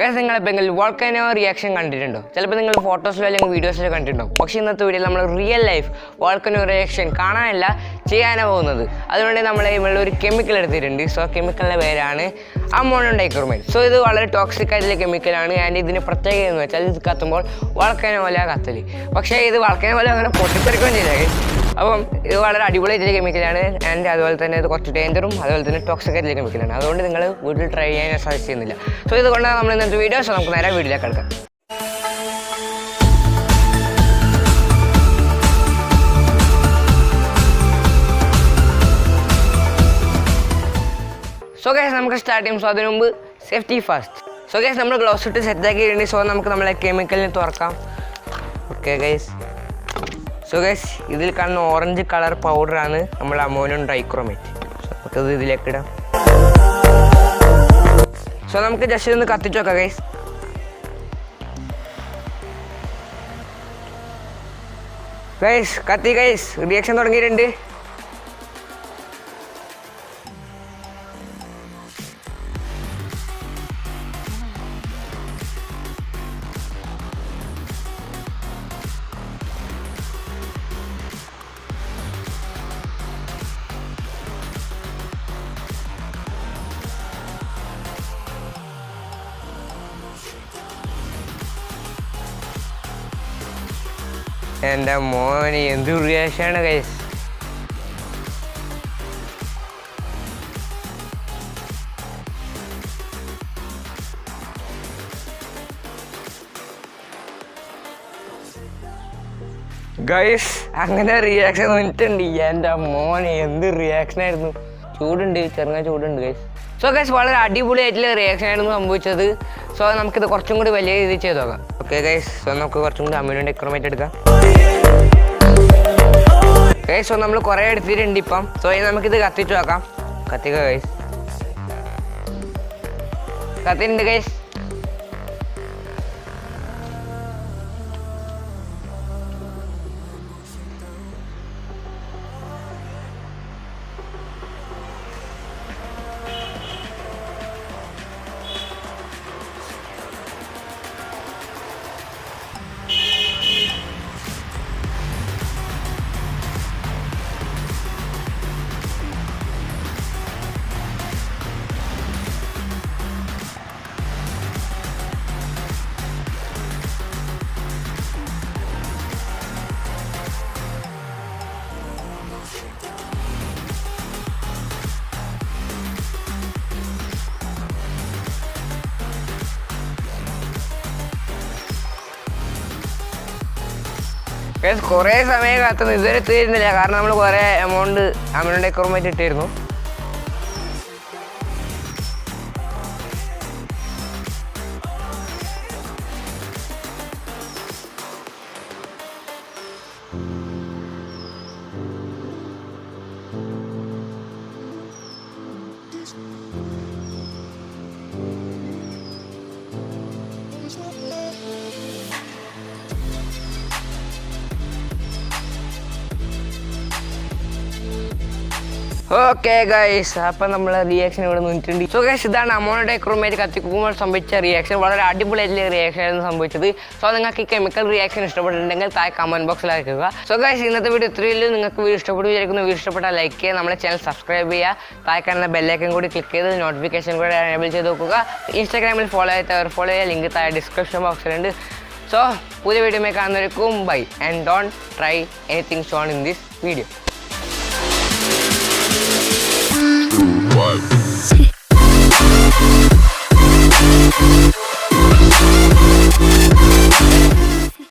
Guys നിങ്ങളിപ്പോൾ volcano reaction കണ്ടിട്ടുണ്ടോ? ചിലപ്പോൾ നിങ്ങൾ ഫോട്ടോസിലോ അല്ലെങ്കിൽ വീഡിയോസിലോ കണ്ടിട്ടുണ്ടോ? പക്ഷേ ഇന്നത്തെ വീഡിയോയിൽ നമ്മൾ റിയൽ ലൈഫ് വോൾക്കാനോ റിയാക്ഷൻ കാണാനല്ല ചെയ്യാനാണ് പോകുന്നത്. അതുകൊണ്ട് നമ്മൾ ഇവിടെ ഒരു കെമിക്കൽ എടുത്തിട്ടുണ്ട്. സോ കെമിക്കലിൻ്റെ പേരാണ് അമോണിയം ഡൈക്രോമേറ്റ്. സോ ഇത് വളരെ ടോക്സിക് ആയിട്ടുള്ള കെമിക്കലാണ്. ആൻഡ് ഇതിന് പ്രത്യേകത എന്ന് വെച്ചാൽ ഇത് കത്തുമ്പോൾ വോൾക്കാനോ പോലെ കത്തൽ. പക്ഷേ ഇത് വോൾക്കാനോ പോലെ അങ്ങനെ പൊട്ടിത്തെറിക്കുകയും ചെയ്തേ. അപ്പം ഇത് വളരെ അടിപൊളിയായിട്ടുള്ള കെമിക്കലാണ്. ആൻഡ് അതുപോലെ തന്നെ ഇത് കുറച്ച് ഡേഞ്ചറും അതുപോലെ തന്നെ ടോക്സിക് ആയിട്ടുള്ള കെമിക്കലാണ്. അതുകൊണ്ട് നിങ്ങൾ വീട്ടിൽ ട്രൈ ചെയ്യാൻ സജസ്റ്റ് ചെയ്യുന്നില്ല. സോ ഇതുകൊണ്ടാണ് നമ്മൾ ഇന്നത്തെ വീഡിയോസ് നമുക്ക് നേരെ വീട്ടിലേക്ക് എടുക്കാം. സോ ഗൈസ് നമുക്ക് സ്റ്റാർട്ട് ചെയ്യും. സോ അതിന് മുമ്പ് സേഫ്റ്റി ഫസ്റ്റ്. സോ ഗൈസ് നമ്മൾ ഗ്ലൗസ് ഇട്ട് സെറ്റാക്കിയിട്ടുണ്ട്. സോ നമുക്ക് നമ്മളെ കെമിക്കലിന് തുറക്കാം. Okay guys. സോ ഗൈസ് ഇതിൽ കാണുന്ന ഓറഞ്ച് കളർ പൗഡറാണ് നമ്മൾ അമോണിയം ഡൈക്രോമേറ്റ്. സോ നമുക്കത് ഇതിലേക്ക് ഇടാം. സോ നമുക്ക് ജസ്റ്റ് ഒന്ന് കത്തിച്ച് നോക്കാം ഗൈസ്. ഗൈസ് കത്തി ഗൈസ്, റിയാക്ഷൻ തുടങ്ങിയിട്ടുണ്ട്. എൻ്റെ മോനെ എന്ത് റിയാക്ഷനാണ് ഗൈസ്. ഗൈസ് അങ്ങനെ റിയാക്ഷൻ വന്നിട്ടുണ്ട്. എൻ്റെ മോനെ എന്ത് റിയാക്ഷനായിരുന്നു. ചൂടുണ്ട്, ചെറുങ്ങനെ ചൂടുണ്ട് ഗൈസ്. സോ ഗൈസ് വളരെ അടിപൊളിയായിട്ടുള്ള റിയാക്ഷൻ ആയിരുന്നു സംഭവിച്ചത്. സോ നമുക്കിത് കുറച്ചും കൂടി വലിയ രീതിയിൽ ചെയ്ത് നോക്കാം. Okay guys. സോ നമുക്ക് കുറച്ചും കൂടി അമോണിയം ഡൈക്രോമേറ്റ് എടുക്കാം. ഗൈസ് സോ നമ്മൾ കുറേ എടുത്തിട്ടുണ്ട് ഇപ്പം. സോ ഇനി നമുക്കിത് കത്തിച്ച് നോക്കാം. കത്തിക്കുക ഗൈസ്. കത്തിയിട്ടുണ്ട് ഗൈസ്. കുറേ സമയം കാത്തുന്നു, ഇതുവരെ എത്തിയിരുന്നില്ല. കാരണം നമ്മൾ കുറേ എമൗണ്ട് അമോണിയം ഡൈക്രോമേറ്റ് ഇട്ടിരുന്നു. ഓക്കെ ഗൈസ്, അപ്പം നമ്മൾ റിയാക്ഷൻ ഇവിടെ നിന്നിട്ടുണ്ട്. സോ ഗൈസ് ഇതാണ് അമോണിയം ഡൈക്രോമേറ്റ് കത്തിക്കുമ്പോൾ സംഭവിച്ച റിയാക്ഷൻ. വളരെ അടിപൊളിയായിട്ടുള്ള റിയാക്ഷൻ ആയിരുന്നു സംഭവിച്ചത്. സോ നിങ്ങൾക്ക് ഈ കെമിക്കൽ റിയാക്ഷൻ ഇഷ്ടപ്പെട്ടിട്ടുണ്ടെങ്കിൽ താഴെ കമൻറ്റ് ബോക്സിൽ അയക്കുക. സോ ഗൈസ് ഇന്നത്തെ വീഡിയോ ഇത്രയും. നിങ്ങൾക്ക് വീഡിയോ ഇഷ്ടപ്പെട്ടു വിചാരിക്കുന്നു. വീഡിയോ ഇഷ്ടപ്പെട്ടാൽ ലൈക്ക് ചെയ്യുക, നമ്മുടെ ചാനൽ സബ്സ്ക്രൈബ് ചെയ്യുക, താഴെ കാണുന്ന ബെല്ലൈക്കൻ കൂടി ക്ലിക്ക് ചെയ്ത് നോട്ടിഫിക്കേഷൻ കൂടി എനേബിൾ ചെയ്ത് നോക്കുക. ഇൻസ്റ്റാഗ്രാമിൽ ഫോളോ ചെയ്തവർ ഫോളോ ചെയ്യുക, ലിങ്ക് താഴെ ഡിസ്ക്രിപ്ഷൻ ബോക്സിലുണ്ട്. സോ പുതിയ വീഡിയോ കാണുന്നവർക്കും bye and don't try anything shown in this video.